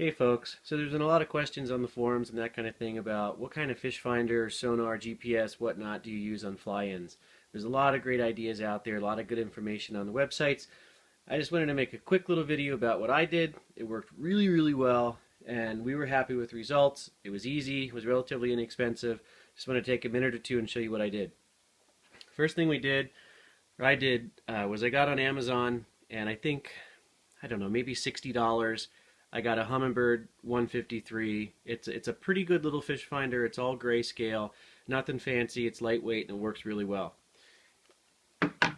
Hey folks, so there's been a lot of questions on the forums and that kind of thing about what kind of fish finder, sonar, GPS, whatnot do you use on fly-ins. There's a lot of great ideas out there, a lot of good information on the websites. I just wanted to make a quick little video about what I did. It worked really well and we were happy with the results. It was easy, it was relatively inexpensive. Just want to take a minute or two and show you what I did. First thing I did was I got on Amazon and I don't know, maybe $60. I got a Humminbird 153. It's a pretty good little fish finder. It's all grayscale, nothing fancy. It's lightweight and it works really well.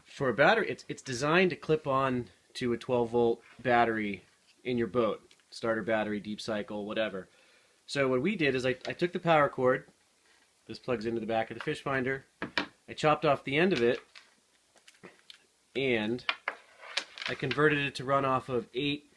For a battery, it's designed to clip on to a 12-volt battery in your boat, starter battery, deep cycle, whatever. So what we did is I took the power cord. This plugs into the back of the fish finder. I chopped off the end of it and I converted it to run off of 8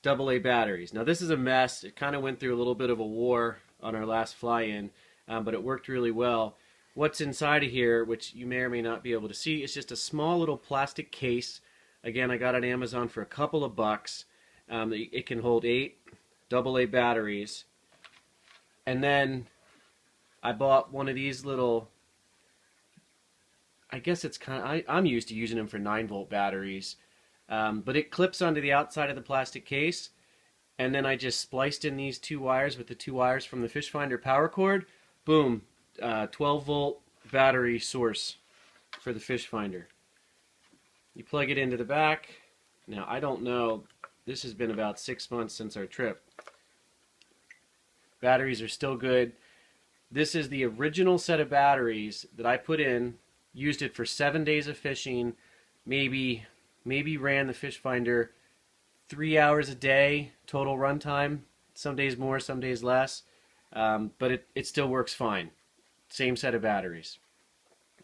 AA batteries. Now this is a mess. It kind of went through a little bit of a war on our last fly-in, but it worked really well. What's inside of here, which you may or may not be able to see, is just a small little plastic case. Again, I got on Amazon for a couple of bucks. It can hold 8 AA batteries. And then I bought one of these little, I guess it's I'm used to using them for 9-volt batteries. But it clips onto the outside of the plastic case, and then I just spliced in these 2 wires with the 2 wires from the fish finder power cord. Boom, 12-volt battery source for the fish finder. You plug it into the back. Now I don't know, this has been about 6 months since our trip. Batteries are still good. This is the original set of batteries that I put in, used it for 7 days of fishing, maybe ran the fish finder 3 hours a day total runtime, some days more, some days less, but it still works fine. Same set of batteries.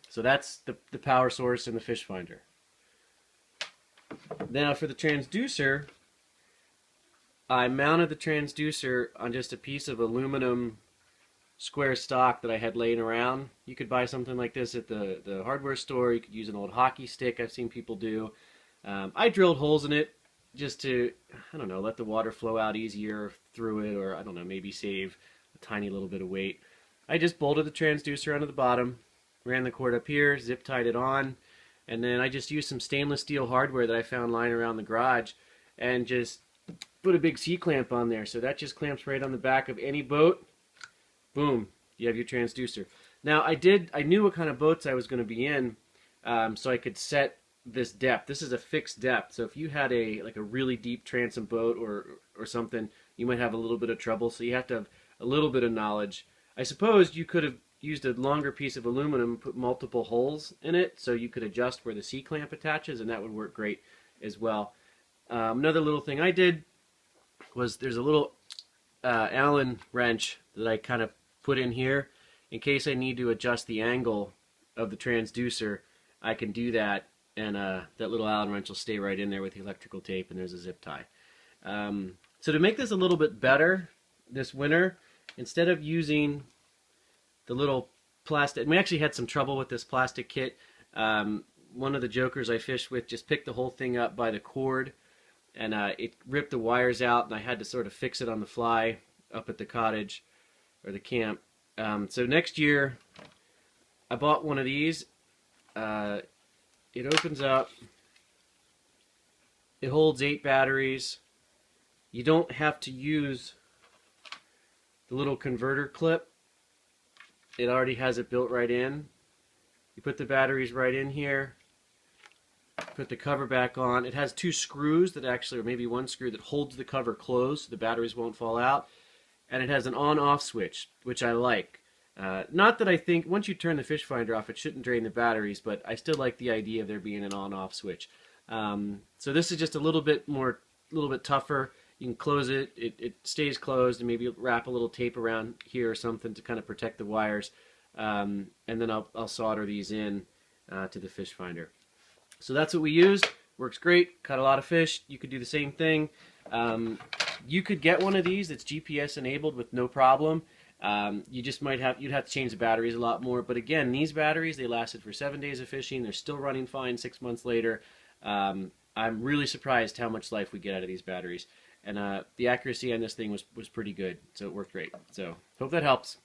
So that's the power source in the fish finder. Now for the transducer, I mounted the transducer on just a piece of aluminum square stock that I had laying around. You could buy something like this at the hardware store. You could use an old hockey stick I've seen people do. I drilled holes in it just to, I don't know, let the water flow out easier through it, or I don't know, maybe save a tiny little bit of weight. I just bolted the transducer onto the bottom, ran the cord up here, zip tied it on, and then I just used some stainless steel hardware that I found lying around the garage and just put a big C-clamp on there. So that just clamps right on the back of any boat. Boom, you have your transducer. Now I knew what kind of boats I was going to be in, so I could set this depth. This is a fixed depth, so if you had a really deep transom boat or something, you might have a little bit of trouble. So you have to have a little bit of knowledge. I suppose you could have used a longer piece of aluminum, put multiple holes in it, so you could adjust where the C-clamp attaches, and that would work great as well. Another little thing I did was there's a little Allen wrench that I kind of put in here in case I need to adjust the angle of the transducer. I can do that, and that little Allen wrench will stay right in there with the electrical tape, and there's a zip tie. So to make this a little bit better this winter, instead of using the little plastic, and we actually had some trouble with this plastic kit. One of the jokers I fished with just picked the whole thing up by the cord, and it ripped the wires out, and I had to sort of fix it on the fly up at the cottage or the camp. So next year I bought one of these. It opens up, it holds 8 batteries. You don't have to use the little converter clip. It already has it built right in. You put the batteries right in here, put the cover back on. It has 2 screws that actually, or maybe 1 screw that holds the cover closed so the batteries won't fall out. And it has an on-off switch, which I like. Not that I think once you turn the fish finder off it shouldn't drain the batteries, but I still like the idea of there being an on-off switch. So this is just a little bit tougher. You can close it, it stays closed, and maybe wrap a little tape around here or something to kind of protect the wires. And then I'll solder these in to the fish finder. So that's what we used. Works great, caught a lot of fish. You could do the same thing. You could get one of these that's GPS enabled with no problem. You'd have to change the batteries a lot more, but again, these batteries, they lasted for 7 days of fishing. They're still running fine 6 months later. I'm really surprised how much life we get out of these batteries. And the accuracy on this thing was pretty good, so it worked great. So hope that helps.